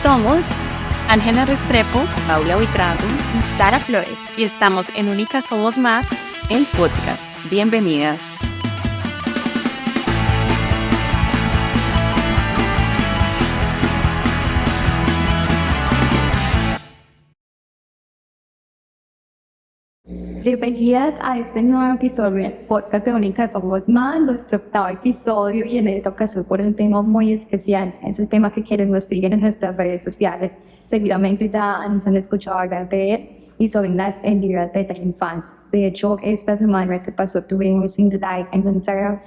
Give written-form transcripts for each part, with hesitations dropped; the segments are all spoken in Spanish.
Somos Ángela Restrepo, Paula Buitrago y Sara Flores, y estamos en Únicas Somos Más, el podcast. Bienvenidas. Bienvenidas a este nuevo episodio del podcast de Únicas Somos Más, nuestro octavo episodio, y en esta ocasión por un tema muy especial. Es un tema que queremos seguir en nuestras redes sociales. Seguramente ya nos han escuchado hablar de él y son las heridas de la infancia. De hecho, esta semana que pasó tuvimos un live en Instagram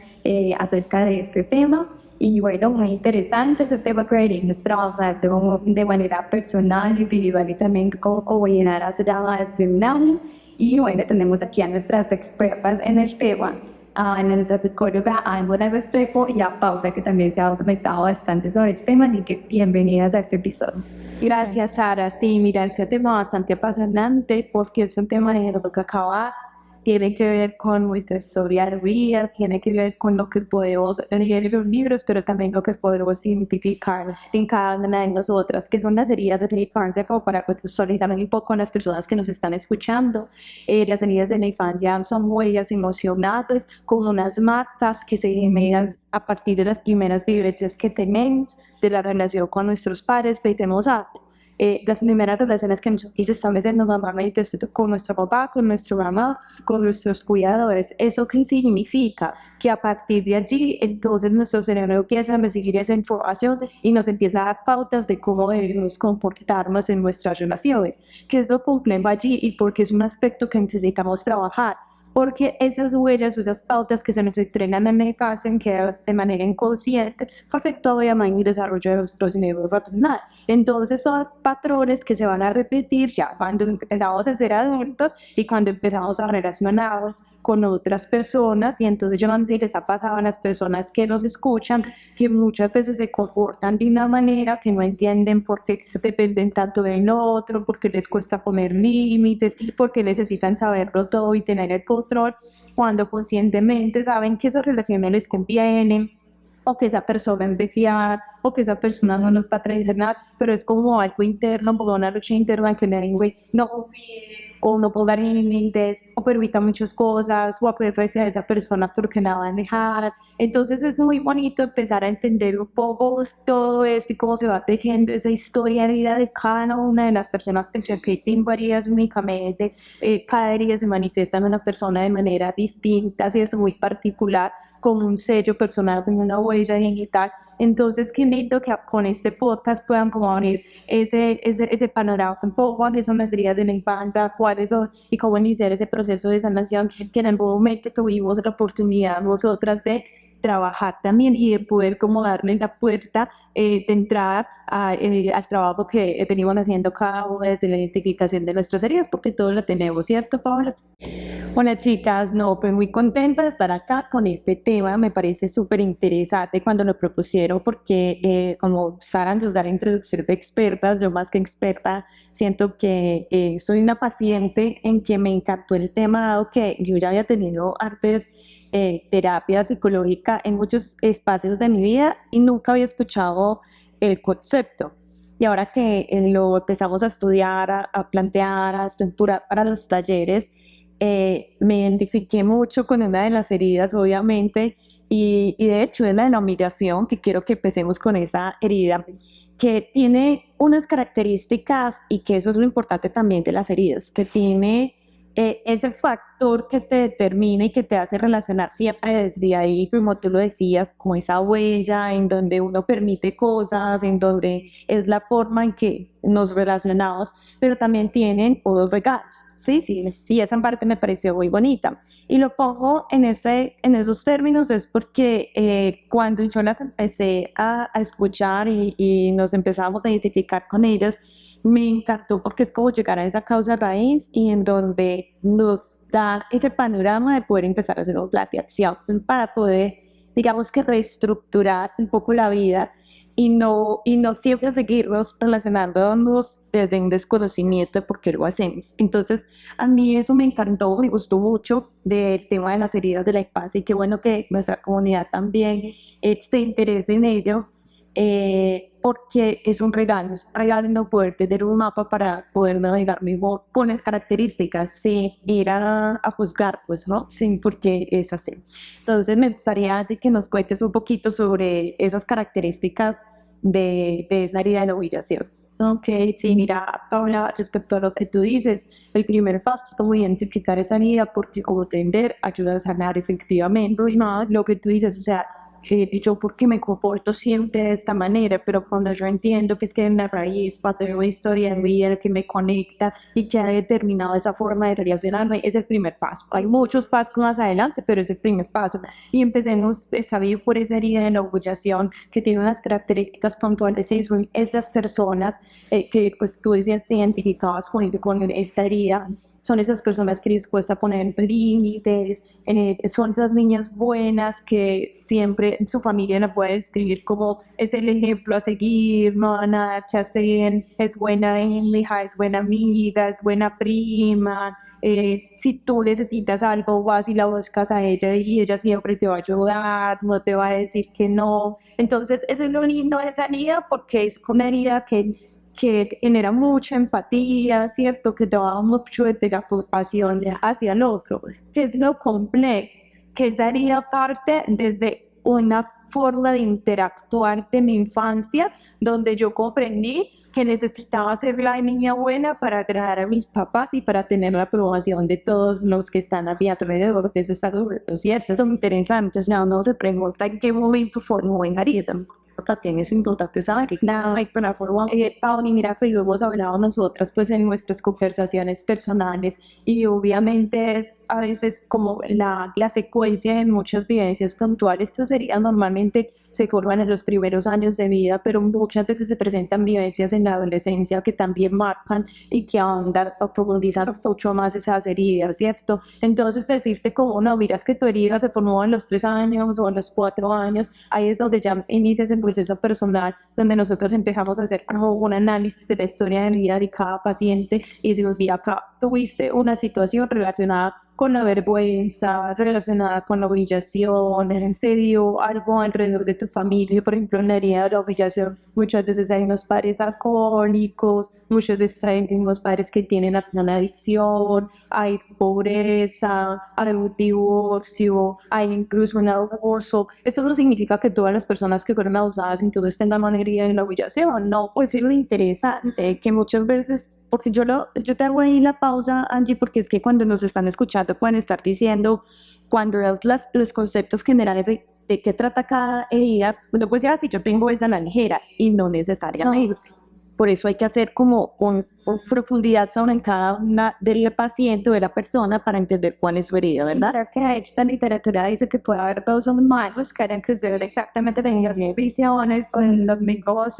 acerca de este tema. Y bueno, muy interesante, ese tema que queremos trabajar de manera personal, individual y también como llenar a un año. Y bueno, tenemos aquí a nuestras expertas en el tema, a nuestra psicóloga Ángela Restrepo y a Paula, que también se ha documentado bastante sobre el tema, así que bienvenidas a este episodio. Gracias, Sara. Sí, mira, es un tema bastante apasionante porque es un tema de lo que acaba, tiene que ver con nuestra historia de vida, tiene que ver con lo que podemos leer en los libros, pero también lo que podemos identificar en cada una de nosotras, que son las heridas de la infancia, como para contextualizar un poco a las personas que nos están escuchando. Las heridas de la infancia son huellas emocionales, con unas marcas que se generan a partir de las primeras vivencias que tenemos, de la relación con nuestros padres, pedimos algo. Las primeras relaciones que nosotros establecemos normalmente es con nuestro papá, con nuestra mamá, con nuestros cuidadores. ¿Eso qué significa? Que a partir de allí, entonces nuestro cerebro empieza a recibir esa información y nos empieza a dar pautas de cómo debemos comportarnos en nuestras relaciones. ¿Qué es lo complejo allí y por qué es un aspecto que necesitamos trabajar? Porque esas huellas o esas pautas que se nos entrenan en la infancia quedan de manera inconsciente, afectando el desarrollo de nuestro cerebro racional. Entonces son patrones que se van a repetir ya cuando empezamos a ser adultos y cuando empezamos a relacionarnos con otras personas. Y entonces yo no sé si les ha pasado a las personas que nos escuchan que muchas veces se comportan de una manera que no entienden por qué dependen tanto del otro, porque les cuesta poner límites, porque necesitan saberlo todo y tener el control, cuando conscientemente saben que esas relaciones les convienen, o que esa persona es de fiar, o que esa persona no nos va a traicionar, pero es como algo interno, como una lucha interna que le digo, no confíe, o no ponga límites, o permita muchas cosas, o aferrarse a esa persona porque la van a dejar. Entonces es muy bonito empezar a entender un poco todo esto y cómo se va tejiendo esa historia de vida de cada una de las personas, que sin heridas únicamente, cada herida se manifiesta en una persona de manera distinta, ¿cierto? Muy particular, como un sello personal, como una huella digital. Entonces, qué lindo que con este podcast puedan como abrir ese panorama un poco, cuáles son las heridas de la infancia, cuáles son, y cómo iniciar ese proceso de sanación que en algún momento tuvimos la oportunidad nosotras de trabajar también y de poder como darle la puerta de entrada al trabajo que venimos haciendo cada una desde la identificación de nuestras heridas, porque todos lo tenemos, ¿cierto, Paula? Hola chicas, no, pues muy contenta de estar acá con este tema, me parece súper interesante cuando lo propusieron porque como Sara nos da la introducción de expertas, yo más que experta siento que soy una paciente en que me encantó el tema, dado que yo ya había tenido antes terapia psicológica en muchos espacios de mi vida y nunca había escuchado el concepto. Y ahora que lo empezamos a estudiar, a plantear, a estructurar para los talleres, me identifiqué mucho con una de las heridas, obviamente, y de hecho es la de la humillación, que quiero que empecemos con esa herida, que tiene unas características y que eso es lo importante también de las heridas, que tiene ese factor que te determina y que te hace relacionar siempre desde ahí, como tú lo decías, como esa huella en donde uno permite cosas, en donde es la forma en que nos relacionamos, pero también tienen unos regalos, ¿sí? Sí, esa parte me pareció muy bonita. Y lo pongo en esos términos es porque cuando yo las empecé a escuchar y nos empezamos a identificar con ellas, me encantó porque es como llegar a esa causa raíz y en donde nos da ese panorama de poder empezar a hacer un plan de acción para poder, digamos que reestructurar un poco la vida y no siempre seguirnos relacionándonos desde un desconocimiento de por qué lo hacemos. Entonces, a mí eso me encantó, me gustó mucho del tema de las heridas de la infancia y qué bueno que nuestra comunidad también se interese en ello. porque es un regalo no poder tener un mapa para poder navegar mejor con las características, sin ir a juzgar, pues, ¿no? Sí, porque es así. Entonces me gustaría de que nos cuentes un poquito sobre esas características de esa herida de la humillación. Ok, sí, mira, Paula, respecto a lo que tú dices, el primer paso es como identificar esa herida porque como tender ayuda a sanar efectivamente. Lo que tú dices, o sea, yo porque me comporto siempre de esta manera, pero cuando yo entiendo que es que hay una raíz, patrón, una historia de vida que me conecta y que ha determinado esa forma de relacionarme, es el primer paso. Hay muchos pasos más adelante, pero es el primer paso. Y empecemos a vivir por esa herida de la humillación que tiene unas características puntuales y son estas personas que pues tú decías te identificabas con esta herida. Son esas personas que les cuesta poner límites, son esas niñas buenas que siempre su familia la puede describir como es el ejemplo a seguir, no hay nada que hacer, es buena hija, es buena amiga, es buena prima. Si tú necesitas algo, vas y la buscas a ella y ella siempre te va a ayudar, no te va a decir que no. Entonces, eso es lo lindo de esa herida porque es una herida que genera mucha empatía, ¿cierto? Que trabaja mucho desde la preocupación hacia el otro, que es lo complejo, que esa herida parte desde una forma de interactuar de mi infancia, donde yo comprendí que necesitaba ser la niña buena para agradar a mis papás y para tener la aprobación de todos los que están a mi alrededor. Eso es algo cierto. Eso es interesante, o sea, uno se pregunta en qué momento formó esa herida. También es importante saber que Claro, Pauli, mira que lo hemos hablado nosotras pues en nuestras conversaciones personales y obviamente es a veces como la secuencia de muchas vivencias puntuales. Estas serían normalmente se forman en los primeros años de vida, pero muchas veces se presentan vivencias en la adolescencia que también marcan y que ahondan o profundizan mucho más esas heridas, ¿cierto? Entonces decirte como no, miras que tu herida se formó en los 3 años o en los 4 años, ahí es donde ya inicias el proceso personal, donde nosotros empezamos a hacer como un análisis de la historia de vida de cada paciente y decimos, mira, acá tuviste una situación relacionada con la vergüenza, relacionada con la humillación, se dio algo alrededor de tu familia, por ejemplo, en la herida de la humillación, muchas veces hay unos padres alcohólicos, muchas veces hay unos padres que tienen alguna adicción, hay pobreza, hay un divorcio, hay incluso un abuso. Eso no significa que todas las personas que fueron abusadas entonces tengan una herida de la humillación, no. Pues es lo interesante, que muchas veces, porque yo te hago ahí la pausa, Angie, porque es que cuando nos están escuchando pueden estar diciendo, cuando das los conceptos generales de qué trata cada herida, uno puede decir así, yo tengo esa a la ligera, y no necesariamente. Por eso hay que hacer como un profundidad sobre cada una del paciente o de la persona para entender cuál es su herida, ¿verdad? Claro que esta literatura dice que puede haber dos humanos que hayan crecido exactamente de las visiones con los mismos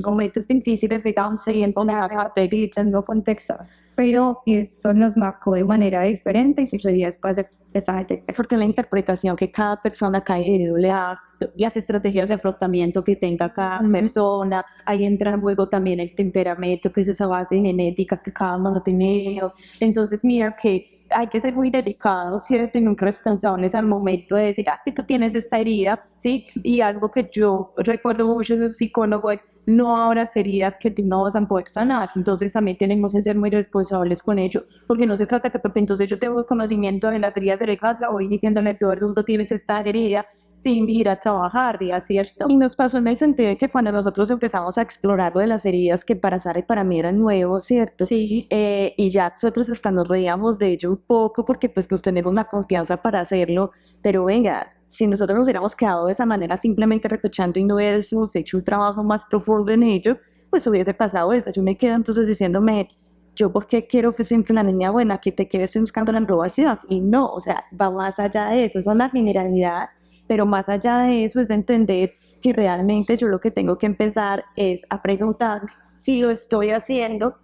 momentos difíciles, digamos, y en un contexto, pero eso nos marcó de manera diferente y sus heridas pueden ser diferentes. Porque la interpretación que cada persona, cada individuo le da, las estrategias de afrontamiento que tenga cada persona, ahí entra luego también el temperamento, que es esa base genética que cada uno tenemos. Entonces mira que hay que ser muy delicado, ¿cierto? Y nunca responsables al momento de decir, es que tú tienes esta herida, ¿sí? Y algo que yo recuerdo mucho de un psicólogo es, no abras heridas que no vas a poder sanar. Entonces también tenemos que ser muy responsables con ello, porque no se trata que porque entonces yo tengo conocimiento de las heridas de la casa, voy diciéndole a todo el mundo tienes esta herida, sin ir a trabajar, ¿cierto? Y nos pasó en el sentido de que cuando nosotros empezamos a explorar lo de las heridas que para Sara y para mí eran nuevos, ¿cierto? Sí. Y ya nosotros hasta nos reíamos de ello un poco porque pues nos tenemos la confianza para hacerlo, pero venga, si nosotros nos hubiéramos quedado de esa manera simplemente retouchando y no hubiésemos hecho un trabajo más profundo en ello, pues hubiese pasado eso. Yo me quedo entonces diciéndome, yo porque quiero que siempre una niña buena, que te quedes buscando la aprobación, y no, o sea, va más allá de eso, eso es la generalidad. Pero más allá de eso es entender que realmente yo lo que tengo que empezar es a preguntar si lo estoy haciendo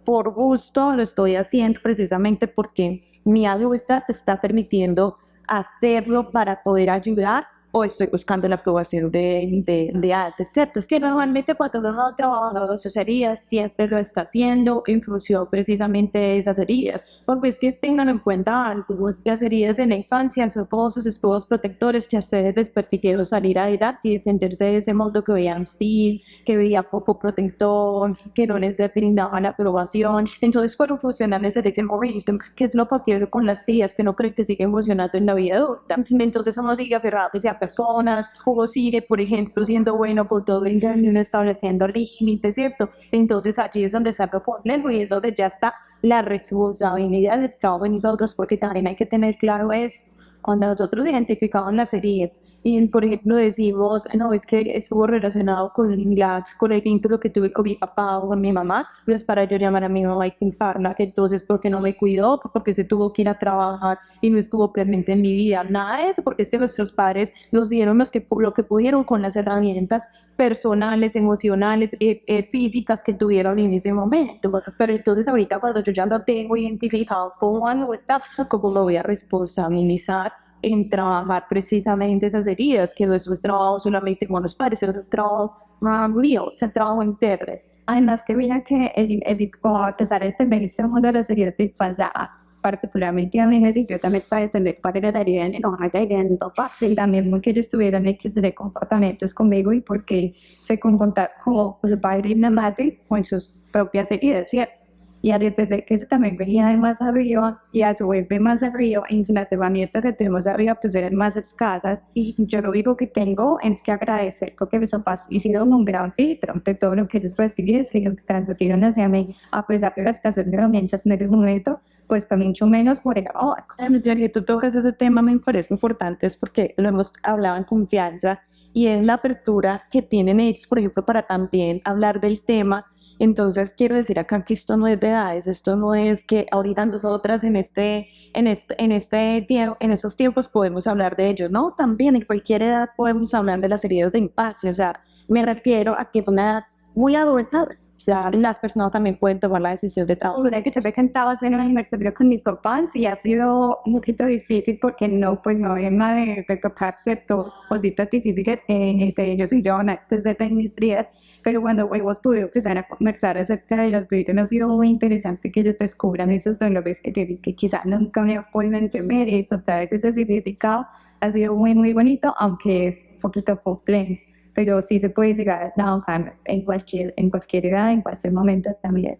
por gusto, lo estoy haciendo precisamente porque mi adulta te está permitiendo hacerlo para poder ayudar o estoy buscando la aprobación de antes, ¿cierto? Es Que normalmente cuando uno trabaja sus heridas siempre lo está haciendo en función precisamente de esas heridas, porque es que tengan en cuenta algo, las heridas en la infancia son como sus escudos protectores que a ustedes les permitieron salir adelante y defenderse de ese mundo que veían hostil, que veía poco protector, que no les brindaba la aprobación. Entonces fueron funcionales en ese momento, que es lo que ocurre con las tías que no creen que siguen funcionando en la vida adulta. Entonces uno sigue aferrándose a personas, uno sigue, por ejemplo, siendo bueno con todo el mundo, uno estableciendo límites, ¿cierto? Entonces allí es donde está el problema y es donde ya está la responsabilidad del trabajo en nosotros, porque también hay que tener claro eso. Cuando nosotros identificamos las heridas y, por ejemplo, decimos, no, es que estuvo relacionado con el vínculo que tuve con mi papá o con mi mamá, pues para yo llamar a mi mamá y culparla, que entonces, porque no me cuidó, porque se tuvo que ir a trabajar y no estuvo presente en mi vida, nada de eso, porque es que nuestros padres nos dieron lo que pudieron con las herramientas personales, emocionales, físicas que tuvieron en ese momento. Pero entonces ahorita cuando yo ya lo tengo identificado como adulta, ¿cómo lo voy a responsabilizar en trabajar precisamente esas heridas? Que no es un trabajo solamente con los padres, es un trabajo mío, es un trabajo interno. Además que mira que como a pesar de tener este mundo de las heridas de infancia, particularmente a mí me sirvió también para entender cuál era la herida de mi mamá y la herida de mi papá, y también porque ellos tuvieron hechos de comportamientos conmigo y porque se comportaron como su padre y la madre con sus propias heridas, ¿cierto? Y a raíz de que eso también venía de más arriba y a su vez de más arriba, y las herramientas que tenemos arriba pues eran más escasas, y yo lo único que tengo es que agradecer porque mis papás hicieron un gran filtro de todo lo que ellos recibieron y lo que transmitieron hacia mí, a pesar de la escasez de herramientas en ese momento, pues también mucho menos por el amor. Ya tú tocas ese tema, me parece importante, es porque lo hemos hablado en confianza y es la apertura que tienen ellos, por ejemplo, para también hablar del tema. Entonces quiero decir acá que esto no es de edades, esto no es que ahorita nosotras en estos tiempos podemos hablar de ello, no, también en cualquier edad podemos hablar de las heridas de infancia, o sea, me refiero a que en una edad muy adulta las personas también pueden tomar la decisión de trabajar. Una que yo me sentaba a hacer un aniversario con mis papás y ha sido un poquito difícil porque no hay nada de tocar ciertas cositas difíciles entre ellos y yo antes de mis días, pero cuando hemos podido empezar a conversar acerca de los videos ha sido muy interesante que ellos descubran esos dolores que quizás nunca me podido entender, y otra vez ese significado ha sido muy muy bonito, aunque es un poquito complejo. Pero sí se puede llegar a trabajar en cualquier edad, en cualquier momento también.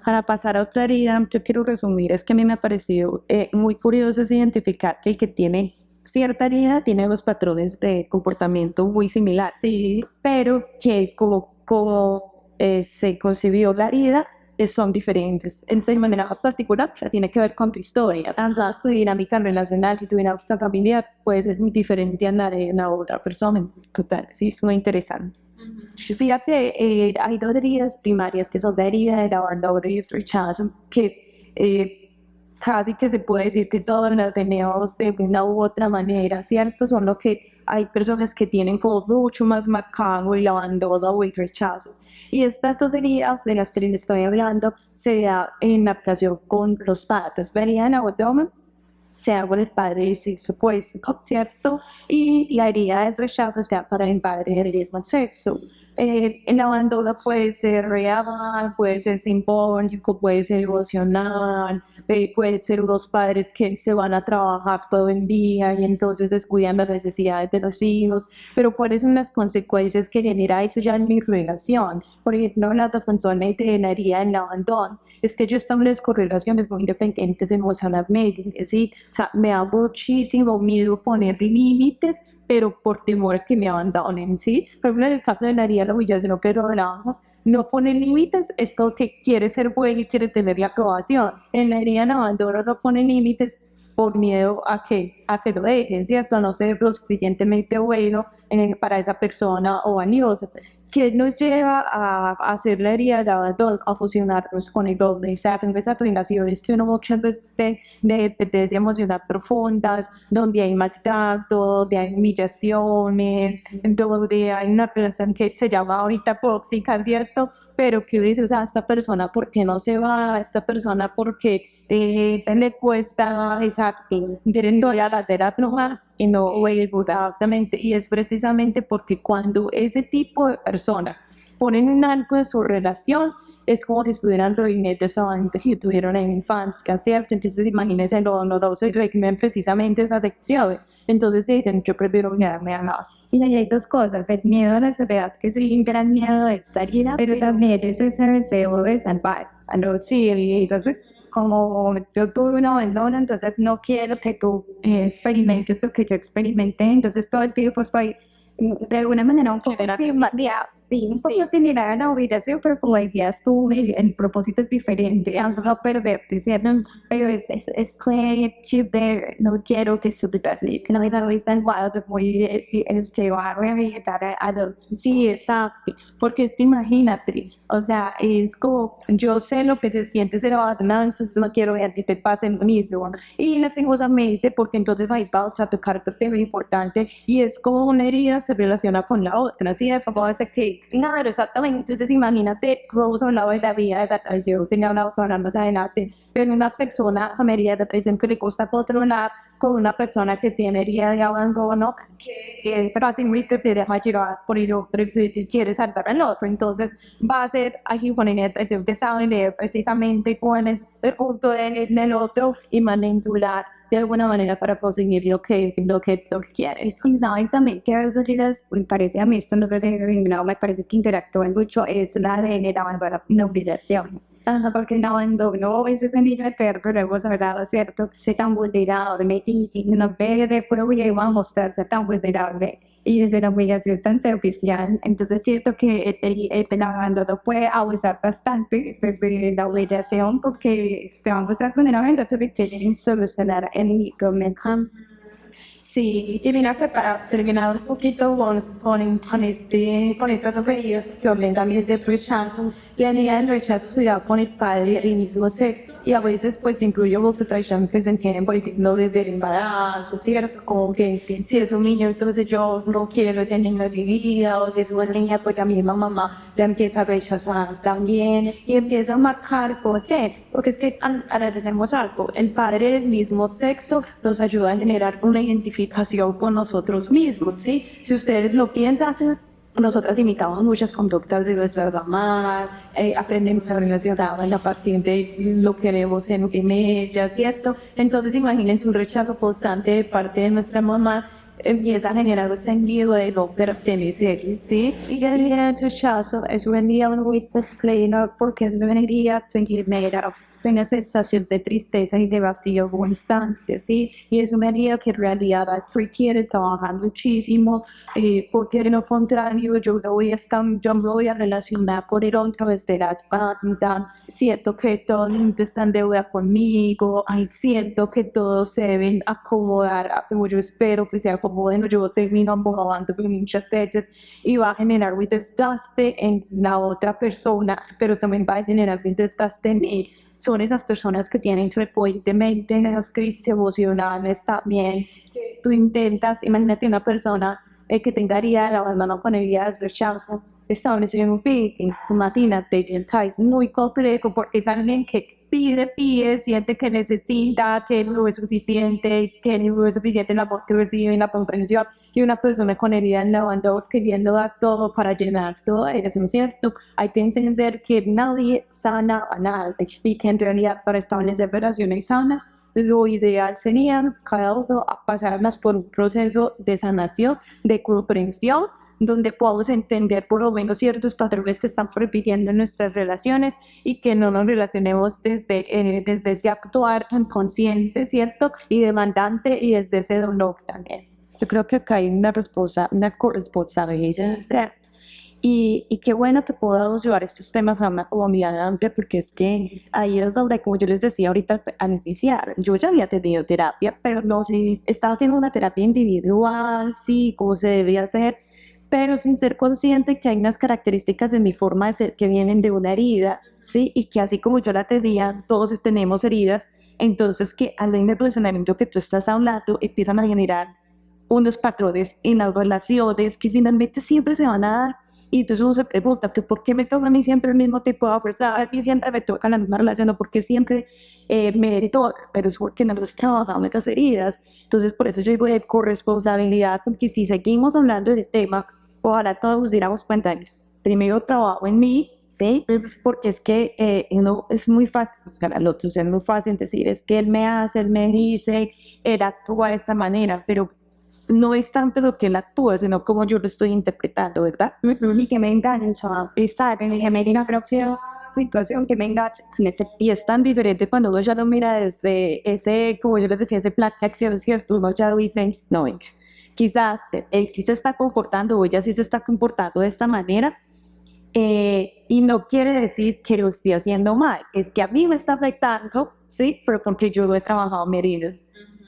Para pasar a otra herida, yo quiero resumir, es que a mí me ha parecido muy curioso es identificar que el que tiene cierta herida tiene los patrones de comportamiento muy similares, Sí, pero que como se concibió la herida, son diferentes. de manera particular, ya tiene que ver con tu historia. Tanto tu dinámica relacional y tu dinámica familiar puede ser muy diferente a la de una otra persona. Total, sí, es muy interesante. Fíjate, hay dos heridas primarias que son la herida del abandono y el rechazo, que casi que se puede decir que todos las tenemos de una u otra manera, ¿cierto? Son lo que hay personas que tienen como mucho más marcado el abandono o el rechazo. Y estas dos heridas de las que les estoy hablando se da en la relación con los padres. La herida del abandono se da con el padre del sexo opuesto, ¿cierto? Y la herida del rechazo se da para el padre del mismo sexo. El abandono puede ser real, puede ser simbólico, puede ser emocional, puede ser unos padres que se van a trabajar todo el día y entonces descuidan las necesidades de los hijos, pero cuáles son las consecuencias que genera eso ya en mi relación. Por ejemplo, la defensora de la herida del abandono es que yo establezco relaciones muy independientes emocionalmente, ¿sí? O sea, me da muchísimo miedo poner límites, pero por temor a que me abandonen, ¿sí? Por ejemplo, en el caso de la herida de la humillación que lo hablábamos, no pone límites, es porque quiere ser bueno y quiere tener la aprobación. En la herida del abandono no pone límites por miedo a que lo dejen, ¿cierto? A no ser lo suficientemente bueno para esa persona o valiosa. que nos lleva a hacer la herida de abandono, a fusionarnos con el doble. O sea, en esas relaciones que uno muchas veces ve de dependencia emocional profundas, donde hay maltrato, donde hay humillaciones, donde hay una relación que se llama ahorita tóxica, ¿cierto? Pero que uno dice, o sea, esta persona, ¿por qué no se va? Esta persona, ¿por qué le cuesta, exacto, Voy a la terapia nomás y no voy a disfrutar. exactamente? Y es precisamente porque cuando ese tipo de personas ponen un alto en su relación, es como si estuvieran reviviendo esa vaina que tuvieron en infancia, ¿cierto? Entonces imagínense lo doloroso y reviven precisamente esa sección. Entonces dicen, yo prefiero quedarme a casa. Y ahí hay dos cosas, el miedo a la soledad, que sí, un gran miedo de estar herida, pero también es ese deseo de salvar. Sí, y entonces Como yo tuve un abandono, entonces no quiero que tú experimentes lo que yo experimenté, entonces todo el tiempo estoy de alguna manera un poco un poco similar a la humillación, pero como decías tú, el propósito es diferente, es no perderte, ¿cierto? Pero es que chip de no quiero que suceda así, que no me da vista en guado, voy a rehabilitar a los... sí, exacto, porque es que imagínate, o sea, es como, yo sé lo que se siente ser abandonado, entonces no quiero ver que te pase lo mismo, y lastimosamente, porque entonces ahí va a tocar otro tema importante, y es como una herida se relaciona con la otra, ¿sí? De favor, de que, claro, exactamente, entonces imagínate, Rose hablaba de la vida de la traición, tenía una hablar más adelante, pero una persona con herida de traición que le gusta controlar, con una persona que tiene herida de abandono, que fácilmente te deja llevar por el otro y quiere salvar al otro. Entonces va a ser aquí con herida de traición que sabe leer precisamente cuál es el punto del otro y manipular de alguna manera para conseguir lo que quiere. Y no, y también que a veces me parece a mí, esto no me parece que interactúan mucho, es la de la abandono, la obligación. Porque el abandono es ese niño eterno, lo hemos hablado, ¿cierto? Se tan vulnerable y no ve de problema a mostrarse tan vulnerable y desde la humillación tan superficial. Entonces siento que el abandono puede abusar bastante de la humillación porque se va a mostrar vulnerable, entonces quieren solucionar el micro. Sí, y mira que para terminar un poquito con estas dos heridas que hablan también de rechazo, la herida del rechazo se da con el padre del mismo sexo y a veces pues incluye mucha traición que se entiende, por ejemplo, desde el embarazo, ¿cierto? Como que si es un niño, entonces yo no quiero tener niño en mi vida, o si es una niña, pues la misma mamá la empieza a rechazar también y empieza a marcar, ¿por qué? Porque es que analicemos algo, el padre del mismo sexo nos ayuda a generar una identificación con nosotros mismos, ¿sí? Si ustedes lo piensan, nosotras imitamos muchas conductas de nuestras mamás, aprendemos a relacionarnos a partir de lo que vemos en ellas, ¿cierto? Entonces imagínense un rechazo constante de parte de nuestra mamá, empieza a generar un sentido de no pertenecer, ¿sí? Y el día del rechazo es un día muy extraño porque es una herida sentirme una sensación de tristeza y de vacío constante, ¿sí? Y es una herida que en realidad requiere trabajar muchísimo, porque de lo contrario yo me voy a relacionar con el otro desde la banda, siento que todos están de deuda conmigo, siento que todos se deben acomodar a como yo espero que se acomoden, yo termino acomodando muchas veces y va a generar un desgaste en la otra persona, pero también va a generar un desgaste en él. Son esas personas que tienen frecuentemente esas crisis emocionales también, que tú intentas, imagínate una persona que tenga herida de abandono con heridas de rechazo, establecer un picking, imagínate, es muy complejo porque es alguien que pide, siente que necesita, que no es suficiente, que no es suficiente el amor que recibe, la comprensión, y una persona con herida en la abandono queriendo dar todo para llenar todo eso, ¿no es cierto? Hay que entender que nadie sana a nadie y que en realidad para establecer relaciones sanas lo ideal sería cada uno pasarlas por un proceso de sanación, de comprensión, donde podamos entender por lo menos ciertos patrones que están repitiendo en nuestras relaciones y que no nos relacionemos desde ese actuar inconsciente, ¿cierto? Y demandante y desde ese dolor también. Yo creo que acá hay una corresponsabilidad, ¿cierto? Y qué bueno que podamos llevar estos temas a una comunidad amplia, porque es que ahí es donde, como yo les decía ahorita al iniciar, yo ya había tenido terapia, pero no sé, estaba haciendo una terapia individual, sí, como se debía hacer, pero sin ser consciente que hay unas características de mi forma de ser que vienen de una herida, ¿sí? Y que así como yo la tenía, todos tenemos heridas, entonces que al del relacionamiento que tú estás hablando empiezan a generar unos patrones en las relaciones que finalmente siempre se van a dar. Y entonces uno se pregunta, ¿por qué me toca a mí siempre el mismo tipo de oportunidad? A mí siempre me toca la misma relación, o por qué siempre me toca, pero es porque no los trabajamos esas heridas. Entonces por eso yo digo de corresponsabilidad, porque si seguimos hablando del tema, ojalá todos nos diéramos cuenta, primero trabajo en mí, ¿sí? Porque es que no, es muy fácil buscar al otro, o sea, es muy fácil decir, es que él me hace, él me dice, él actúa de esta manera, pero no es tanto lo que él actúa, sino como yo lo estoy interpretando, ¿verdad? Y que me engancha. Exacto. Que me diga propia situación que me engancha. Y es tan diferente cuando uno ya lo mira desde ese, como yo les decía, ese plan de acción, ¿cierto? Uno ya dice, no, venga, quizás él sí se está comportando o ella sí se está comportando de esta manera, y no quiere decir que lo estoy haciendo mal, es que a mí me está afectando, ¿sí? Pero porque yo lo he trabajado mi herida,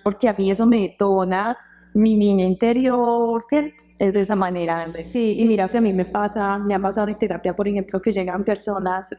porque a mí eso me detona mi niña interior, ¿cierto? Es de esa manera, Andrés. Sí, y mira que a mí me ha pasado en terapia, por ejemplo, que llegan personas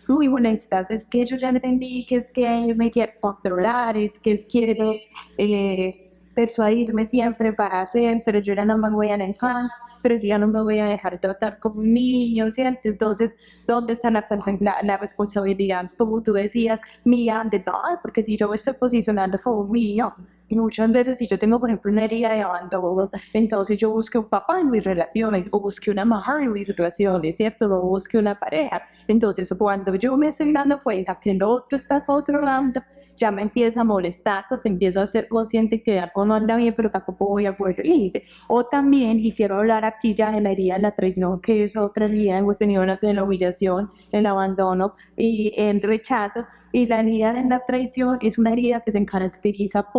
muy molestas, es que yo ya entendí que es que él me quiere controlar, es que él quiere persuadirme siempre para hacer, pero yo ya no me voy a dejar, pero yo ya no me voy a dejar tratar como un niño, ¿cierto? Entonces, ¿dónde está la responsabilidad? Como tú decías, mía, de todo, porque si yo me estoy posicionando como un niño, y muchas veces si yo tengo, por ejemplo, una herida de abandono, entonces yo busqué un papá en mis relaciones, o busqué una mujer en mis relaciones, ¿cierto? O busqué una pareja. Entonces, cuando yo me estoy dando cuenta que el otro está controlando, ya me empieza a molestar, porque empiezo a ser consciente que algo no anda bien, pero tampoco voy a poder límite. O también quisiera hablar aquí ya de la herida de la traición, que es otra herida. Hemos tenido una de la humillación, el abandono y el rechazo. Y la herida de la traición es una herida que se caracteriza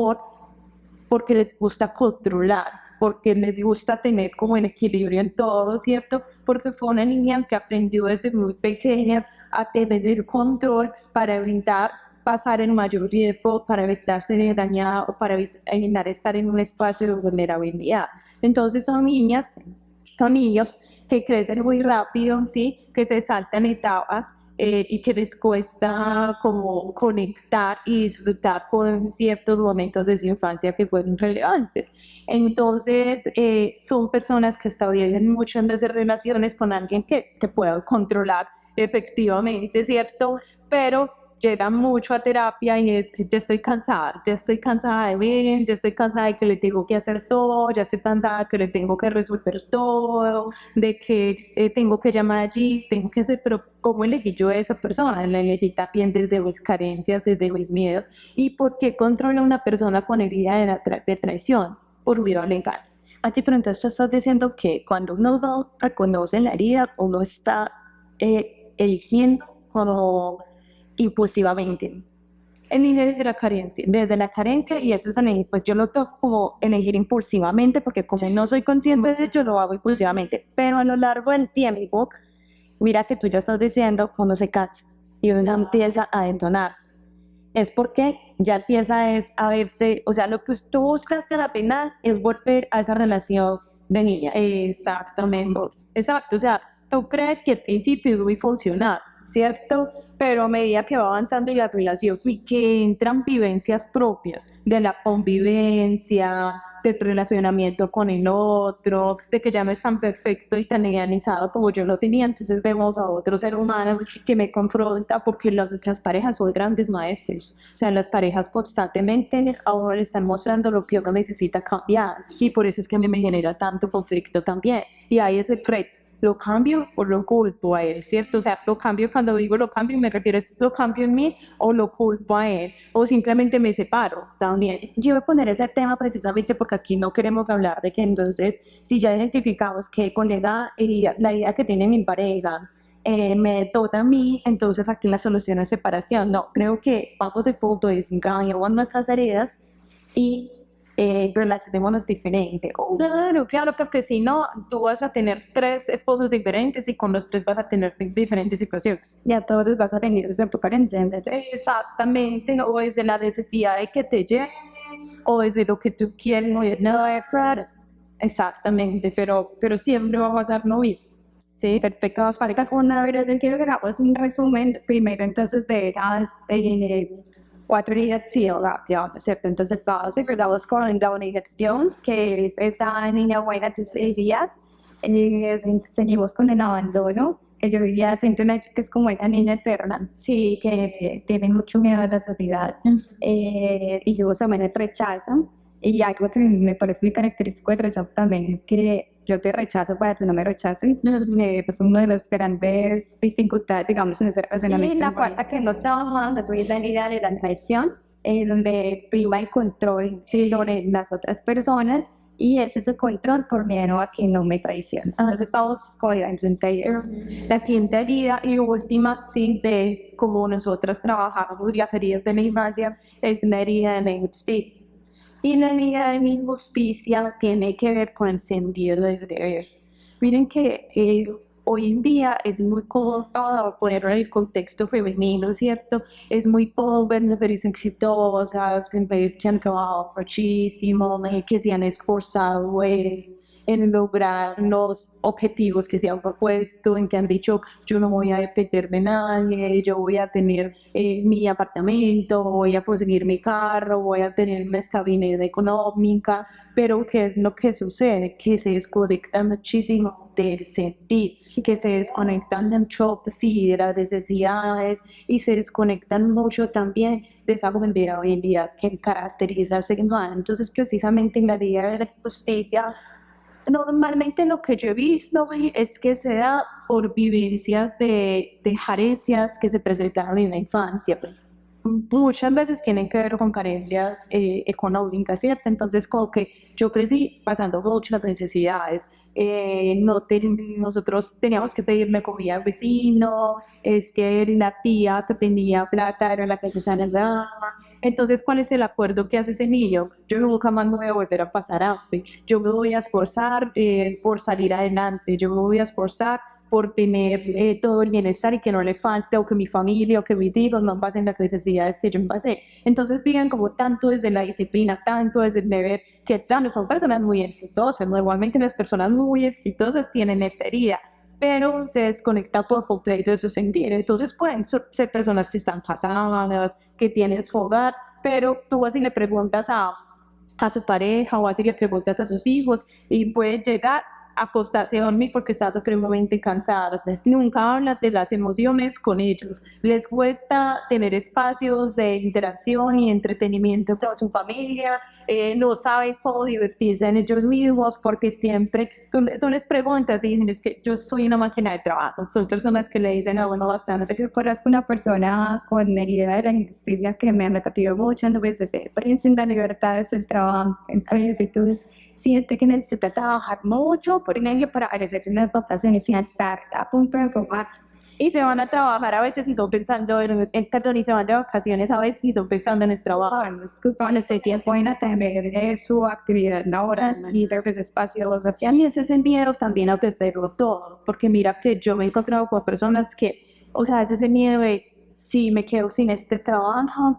porque les gusta controlar, porque les gusta tener como el equilibrio en todo, ¿cierto? Porque fue una niña que aprendió desde muy pequeña a tener el control para evitar pasar en mayor riesgo, para evitar ser dañada o para evitar estar en un espacio de vulnerabilidad. Entonces son niñas, son niños que crecen muy rápido, ¿sí? Que se saltan etapas, y que les cuesta como conectar y disfrutar con ciertos momentos de su infancia que fueron relevantes. Entonces, son personas que establecen muchas veces relaciones con alguien que puedan controlar efectivamente, ¿cierto? Pero llegan mucho a terapia y es que ya estoy cansada de ver, ya estoy cansada de que le tengo que hacer todo, ya estoy cansada de que le tengo que resolver todo, de que tengo que llamar allí, tengo que hacer, pero ¿cómo elegí yo a esa persona? La elegí también desde mis carencias, desde mis miedos. ¿Y por qué controla una persona con herida de traición? Por miedo legal. A ti, pero entonces tú estás diciendo que cuando uno no reconoce la herida, uno está eligiendo como impulsivamente. Elige desde la carencia. Desde la carencia, y eso es elegir, pues yo lo toco como elegir impulsivamente, porque como no soy consciente de ello, lo hago impulsivamente. Pero a lo largo del tiempo, mira que tú ya estás diciendo cuando se cansa y uno empieza a detonarse. Es porque ya empieza a verse, o sea, lo que tú buscaste a la final es volver a esa relación de niña. Exactamente. Exacto, o sea, tú crees que al principio es muy funcional, ¿cierto? Pero a medida que va avanzando la relación y que entran vivencias propias de la convivencia, del relacionamiento con el otro, de que ya no es tan perfecto y tan idealizado como yo lo tenía, entonces vemos a otro ser humano que me confronta, porque las parejas son grandes maestros, o sea, las parejas constantemente a uno le están mostrando lo que uno necesita cambiar, y por eso es que a mí me genera tanto conflicto también, y ahí es el reto. ¿Lo cambio o lo culpo a él? ¿Cierto? O sea, lo cambio, cuando digo lo cambio, me refiero a lo cambio en mí o lo culpo a él, o simplemente me separo también. Yo voy a poner ese tema precisamente porque aquí no queremos hablar de que entonces, si ya identificamos que con esa herida, la herida que tiene mi pareja, me detona a mí, entonces aquí la solución es separación. No, creo que vamos de fondo, desencadenamos nuestras heridas y relacionémonos diferente. Claro, porque si no, tú vas a tener 3 esposos diferentes y con los 3 vas a tener diferentes situaciones. Ya todos los vas a venir desde tu carencia. Exactamente, o desde la necesidad de que te llenen, o desde lo que tú quieres. No, claro. exactamente, pero siempre va a pasar lo mismo. Sí, perfecto. Nos falta una. Pero yo quiero que hagamos un resumen primero entonces de las 4 días, sí, ¿no es cierto? Entonces empezamos con la organización, que es esta niña buena de 6 días, seguimos con el abandono, que yo diría simplemente que es como esa niña eterna, sí, que tiene mucho miedo a la soledad, y luego también el rechazo, y algo que me parece muy característico del rechazo también es que yo te rechazo para que no me rechaces. Es una de las grandes dificultades, digamos, en ese relacionamiento. Y la cuarta que no estamos es la idea de la traición, donde prima el control, sí, sobre las otras personas, y ese es el control por miedo a que no me traicionen. Entonces estamos coherentes entre ellos. La quinta herida y última, sí, de cómo nosotras trabajamos las heridas de la infancia, es la herida de la injusticia. Y la herida de la injusticia tiene que ver con el sentido del deber. Miren que hoy en día es muy cómodo ponerlo en el contexto femenino, ¿cierto? Es muy cómodo ver mujeres exitosas, mujeres que han trabajado muchísimo, que se han esforzado en lograr los objetivos que se han propuesto, en que han dicho, yo no voy a depender de nadie, yo voy a tener mi apartamento, voy a conseguir mi carro, voy a tener una estabilidad económica, pero ¿qué es lo que sucede? Que se desconectan muchísimo del sentir, que se desconectan mucho de las necesidades y se desconectan mucho también de esa vulnerabilidad que caracteriza al ser humano. Entonces, precisamente en la vida de la justicia, normalmente lo que yo he visto es que se da por vivencias de carencias que se presentaron en la infancia. Muchas veces tienen que ver con carencias económicas, ¿cierto? Entonces, como que yo crecí pasando muchas necesidades. Nosotros teníamos que pedirle comida al vecino, es que la tía que tenía plata era la que nos daba. Entonces, ¿cuál es el acuerdo que hace ese niño? Yo nunca más me voy a volver a pasar hambre. Yo me voy a esforzar por salir adelante. Yo me voy a esforzar por tener todo el bienestar y que no le falte, o que mi familia o que mis hijos no pasen las necesidades que yo pasé. Entonces viven como tanto desde la disciplina, tanto desde el deber, que claro, son personas muy exitosas. Normalmente las personas muy exitosas tienen esta herida, pero se desconecta por completo de su sentir. Entonces pueden ser personas que están casadas, que tienen su hogar, pero tú así le preguntas a su pareja o así le preguntas a sus hijos y pueden llegar acostarse a dormir porque están supremamente cansados. Nunca hablan de las emociones con ellos. Les cuesta tener espacios de interacción y entretenimiento con su familia. No saben cómo divertirse en ellos mismos porque siempre tú les preguntas y dicen, es que yo soy una máquina de trabajo. Son personas que le dicen, bueno, bastante. Yo conozco una persona con herida de la injusticia que me ha repetido muchas veces, en la libertad es el trabajo. Entonces, siente que necesita trabajar mucho por ejemplo, para merecerse unas votaciones y estar a punto de formarse. Y se van a trabajar a veces y son pensando perdón, y se van de vacaciones a veces y son pensando en el trabajo. Cuando se pueden atender su actividad laboral y ver ese espacio. Y a mí ese es el miedo también a perderlo todo, porque mira que yo me he encontrado con personas que, o sea, es ese miedo de si me quedo sin este trabajo,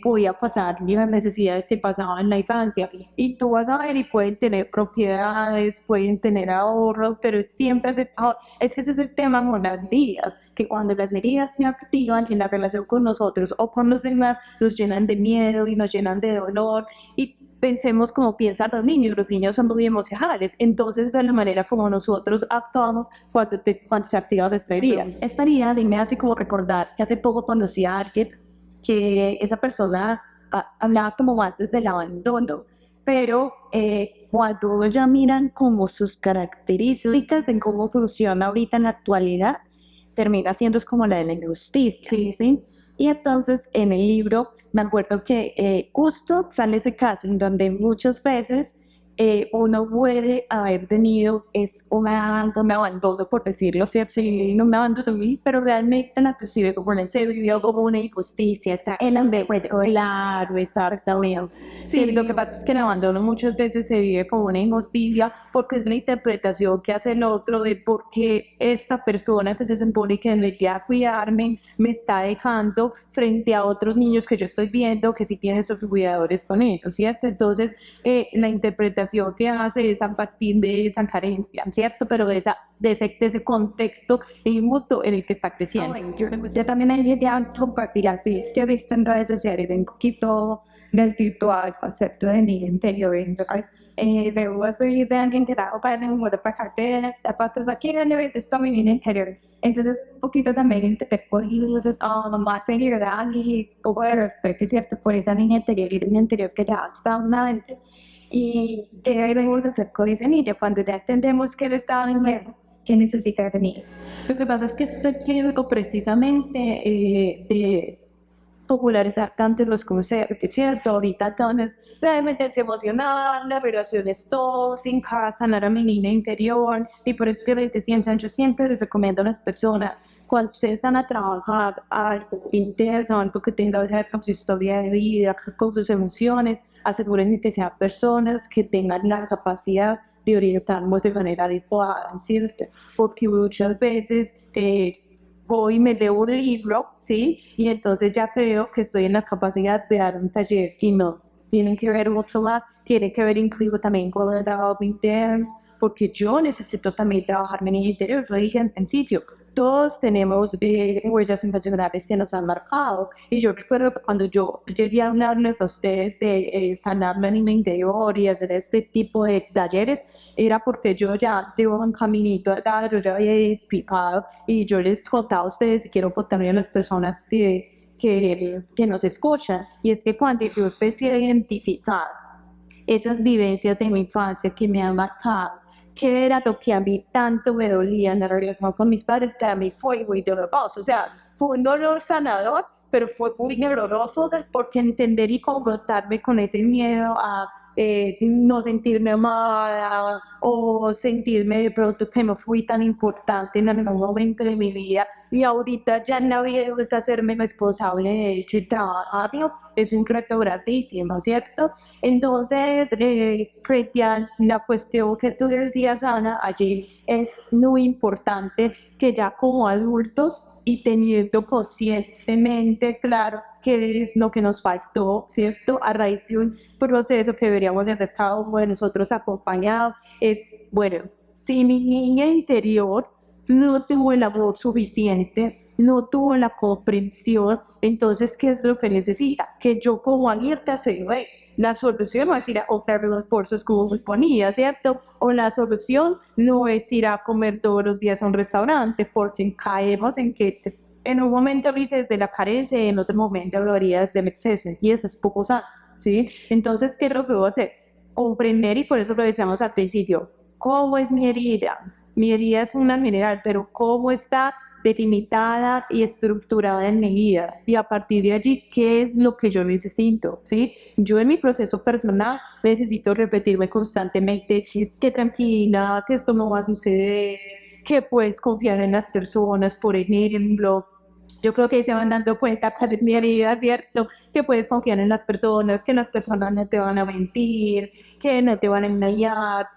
voy a pasar las necesidades que pasaban en la infancia. Y tú vas a ver y pueden tener propiedades, pueden tener ahorros, pero siempre es que ese es el tema con las heridas, que cuando las heridas se activan en la relación con nosotros o con los demás, nos llenan de miedo y nos llenan de dolor. Y pensemos como piensan los niños son muy emocionales, entonces esa es la manera como nosotros actuamos cuando se activa nuestra herida. Esta herida me hace como recordar que hace poco conocí a alguien que esa persona hablaba como más desde el abandono, pero cuando ya miran como sus características de cómo funciona ahorita en la actualidad, termina siendo como la de la injusticia, ¿sí? Y entonces en el libro me acuerdo que justo sale ese caso en donde muchas veces uno puede haber tenido un abandono, por decirlo, ¿cierto? Sí, no me abandono, pero realmente la percibe como se vivió como una injusticia. Claro, exactamente. Sí, lo que pasa es que el abandono muchas veces se vive como una injusticia porque es una interpretación que hace el otro de por qué esta persona que se supone que debería cuidarme me está dejando frente a otros niños que yo estoy viendo que sí tienen sus cuidadores con ellos, ¿cierto? Entonces, la interpretación invitación que hace es a partir de esa carencia, ¿cierto? Pero de ese contexto injusto en el que está creciendo. Yo también quería compartir algo que he visto en redes sociales, un poquito desvirtuado el concepto de niño interior. Veo de alguien que da para el número para cartera, zapatos aquí en el está mi niño interior. Entonces, un poquito también te puedes más seguridad y un poco de respeto, ¿cierto? Por esa niña interior y niño interior que ya está una adentro. Y qué debemos hacer con ese niño cuando ya entendemos que él está en el que necesita ese niño. Lo que pasa es que es el riesgo precisamente de popularizar tanto los conceptos, ¿cierto? Ahorita entonces la dependencia emocional, las relaciones tóxicas, sanar a mi niña interior, y por eso que les decía, yo siempre les recomiendo a las personas, cuando ustedes van a trabajar algo interno, algo que tenga que ver con su historia de vida, con sus emociones, asegúrense que sean personas que tengan la capacidad de orientarnos de manera adecuada, ¿cierto? Porque muchas veces voy y me leo un libro, ¿sí? Y entonces ya creo que estoy en la capacidad de dar un taller y no. Tienen que ver mucho más, tiene que ver incluso también con el trabajo interno, porque yo necesito también trabajar mi niño interior. Yo dije en principio, todos tenemos huellas emocionales que nos han marcado. Y yo recuerdo que cuando yo llegué a hablarles a ustedes de sanar mi niño interior y hacer este tipo de talleres, era porque yo ya llevo un caminito atrás, yo ya había identificado y yo les contaba a ustedes y quiero contarle a las personas que nos escuchan. Y es que cuando yo empecé a identificar esas vivencias de mi infancia que me han marcado, qué era lo que a mí tanto me dolía en la relación con mis padres, que a mí fue muy doloroso. O sea, fue un dolor sanador, pero fue muy doloroso porque entender y confrontarme con ese miedo a no sentirme amada o sentirme de pronto que no fui tan importante en algún momento de mi vida, y ahorita ya en la vida de vuelta a hacerme responsable de hecho y trabajarlo es un reto grandísimo, ¿cierto? Entonces, frente a la cuestión que tú decías, Ana, allí es muy importante que ya como adultos y teniendo conscientemente claro qué es lo que nos faltó, ¿cierto? A raíz de un proceso que deberíamos de hacer cada uno de nosotros acompañado, es, bueno, si mi niña interior no tuvo el amor suficiente, no tuvo la comprensión, entonces, ¿qué es lo que necesita? Que yo como abierta se ve. La solución no es ir a comprar los bolsos como me ponía, ¿cierto? O la solución no es ir a comer todos los días a un restaurante, porque caemos en que en un momento lo hice desde la carencia y en otro momento lo haría desde el exceso, y eso es poco sano, ¿sí? Entonces, ¿qué es lo que voy a hacer? Comprender, y por eso lo decíamos al principio, ¿cómo es mi herida? Mi herida es una mineral, pero ¿cómo está delimitada y estructurada en mi vida? Y a partir de allí, ¿qué es lo que yo necesito? ¿Sí? Yo en mi proceso personal necesito repetirme constantemente que tranquila, que esto no va a suceder, que puedes confiar en las personas, por ejemplo. Yo creo que se van dando cuenta cuál es mi herida, ¿cierto? Que puedes confiar en las personas, que las personas no te van a mentir, que no te van a engañar,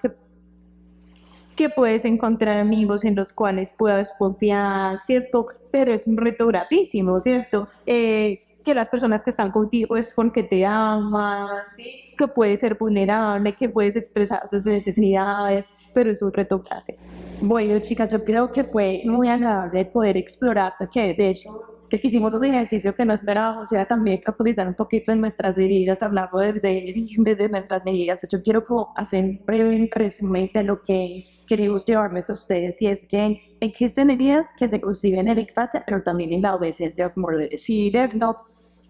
que puedes encontrar amigos en los cuales puedas confiar, ¿cierto? Pero es un reto grandísimo, ¿cierto? Que las personas que están contigo es porque te aman, ¿sí? Que puedes ser vulnerable, que puedes expresar tus necesidades, pero es un reto grande. Bueno, chicas, yo creo que fue muy agradable poder explorar, porque de hecho que hicimos un ejercicio que no esperábamos, era también profundizar un poquito en nuestras heridas, hablando desde nuestras heridas. Yo quiero como hacer un breve resumen de lo que queremos llevarles a ustedes, y es que existen heridas que se conciben en la infancia, pero también en la adolescencia, como lo decía, ¿no?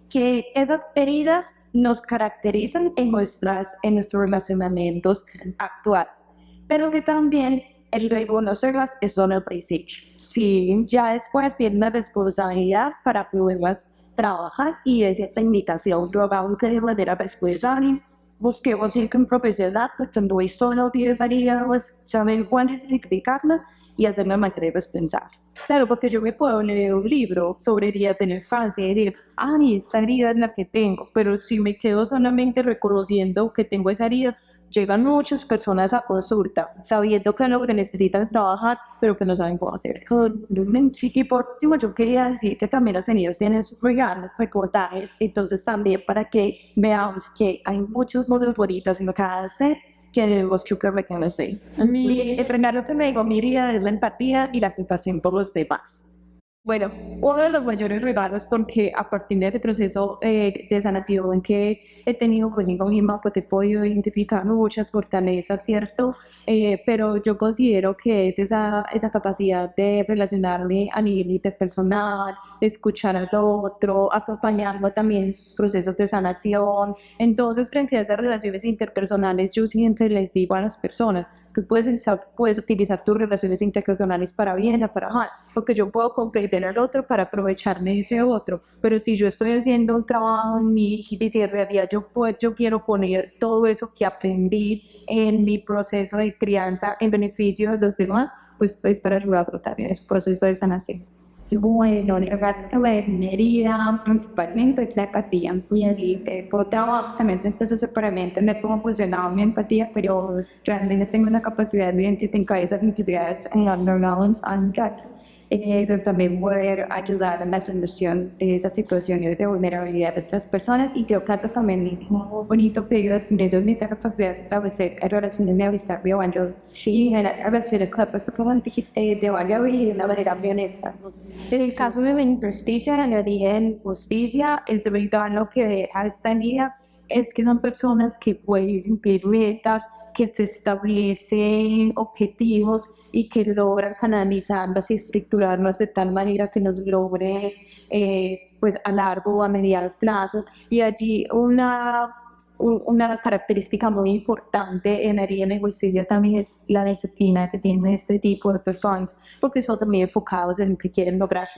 Que esas heridas nos caracterizan en nuestros relacionamientos actuales, pero que también el reconocerlas es solo el principio. Sí, ya después viene la responsabilidad para poderlas trabajar, y es esta invitación. Yo hago de manera responsable, busquemos ir con un profesional, porque no es solo 10 heridas, saber cuál es significarla y hacerme de manera responsable. Claro, porque yo me puedo leer un libro sobre heridas de la infancia y decir, ay, esta herida es la que tengo, pero si me quedo solamente reconociendo que tengo esa herida, llegan muchas personas a consulta sabiendo que es lo que necesitan trabajar, pero que no saben cómo hacer. Y por último, yo quería decir que también las heridas tienen sus regalos, recordajes, entonces también para que veamos que hay muchas cosas bonitas en cada ser, que debemos que reconocer. El regalo que me dijo Miriam es la empatía y la compasión por los demás. Bueno, uno de los mayores regalos, porque a partir de este proceso de sanación que he tenido conmigo misma, pues he podido identificar muchas fortalezas, ¿cierto? Pero yo considero que es esa capacidad de relacionarme a nivel interpersonal, de escuchar al otro, acompañarlo también en sus procesos de sanación. Entonces, frente a esas relaciones interpersonales, yo siempre les digo a las personas, tú puedes utilizar tus relaciones interpersonales para bien o para mal, porque yo puedo comprender al otro para aprovecharme de ese otro, pero si yo estoy haciendo un trabajo en mí y si en realidad yo quiero poner todo eso que aprendí en mi proceso de crianza en beneficio de los demás, pues es para ayudarlo también en ese proceso de sanación. Bueno, el regalo que me herida principalmente es la empatía. Por trabajo también en proceso para mí entender cómo funcionaba mi empatía, pero realmente tengo una capacidad de identificar esas necesidades en undergrounds and también poder ayudar en la solución de esas situaciones de vulnerabilidad de otras personas. Y creo que algo también es muy bonito que ellos de mi capacidad de establecer relaciones de amistad y relaciones con otras personas de varias y de una manera muy honesta. En el caso de la injusticia, la teoría de la injusticia, el regalo que deja esta herida es que son personas que pueden cumplir metas, que se establecen objetivos y que logran canalizarlos y estructurarlos de tal manera que nos logre pues a largo o a mediados plazo. Y allí una característica muy importante en la herida de justicia también es la disciplina que tienen este tipo de personas, porque son también enfocados en lo que quieren lograr.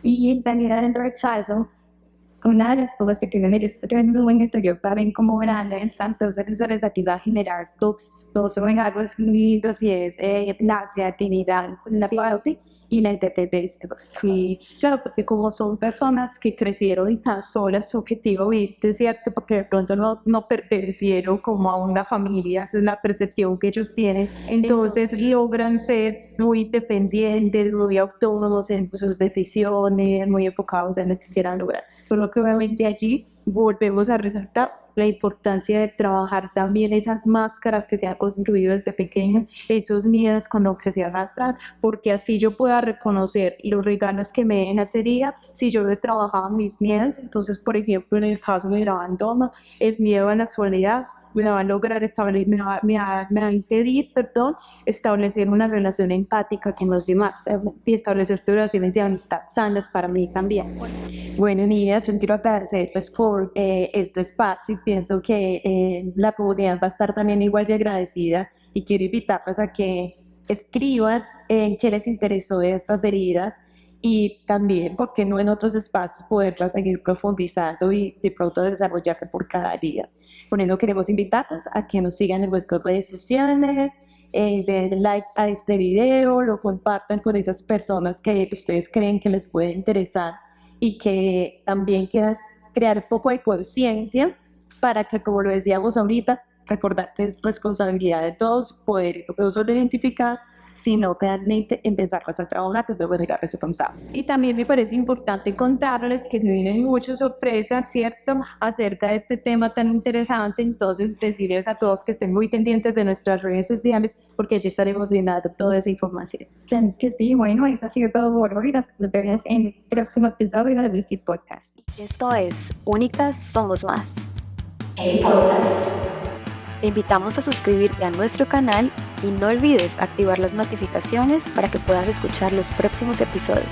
Y también en el rechazo, una de las cosas que tienen ellos en el buen interior para ver cómo grandes, entonces eso les ayuda a generar dos regalos muy lindos y es la creatividad, la parte y la independencia. Sí, claro, porque como son personas que crecieron y tan solas, su objetivo es cierto, porque de pronto no pertenecieron como a una familia, esa es la percepción que ellos tienen, entonces logran ser muy independientes, muy autónomos en sus decisiones, muy enfocados en lo que quieran lograr. Solo que obviamente allí volvemos a resaltar la importancia de trabajar también esas máscaras que se han construido desde pequeños, esos miedos con los que se arrastran, porque así yo pueda reconocer los regalos que me den esa herida. Si yo he trabajado mis miedos, entonces por ejemplo en el caso del abandono, el miedo a la soledad me va a lograr me va a impedir, establecer una relación empática con los demás y establecer relaciones de amistad sanas para mí también. Bueno, niñas, yo quiero agradecerles por este espacio y pienso que la comunidad va a estar también igual de agradecida y quiero invitarles a que escriban qué les interesó de estas heridas y también, ¿por qué no en otros espacios poderlas seguir profundizando y de pronto desarrollarse por cada día? Por eso queremos invitarlas a que nos sigan en nuestras redes sociales, den like a este video, lo compartan con esas personas que ustedes creen que les puede interesar y que también quieran crear un poco de conciencia para que, como lo decíamos ahorita, recordar que es responsabilidad de todos poder no solo identificar, sino realmente empezarlas a trabajar de manera responsable. Y también me parece importante contarles que se vienen muchas sorpresas, ¿cierto?, acerca de este tema tan interesante. Entonces decirles a todos que estén muy pendientes de nuestras redes sociales porque allí estaremos brindando toda esa información. Que sí, bueno, eso ha sido todo por hoy. Nos vemos en el próximo episodio de Whisky Podcast. Esto es Únicas Somos Más. El podcast. Te invitamos a suscribirte a nuestro canal y no olvides activar las notificaciones para que puedas escuchar los próximos episodios.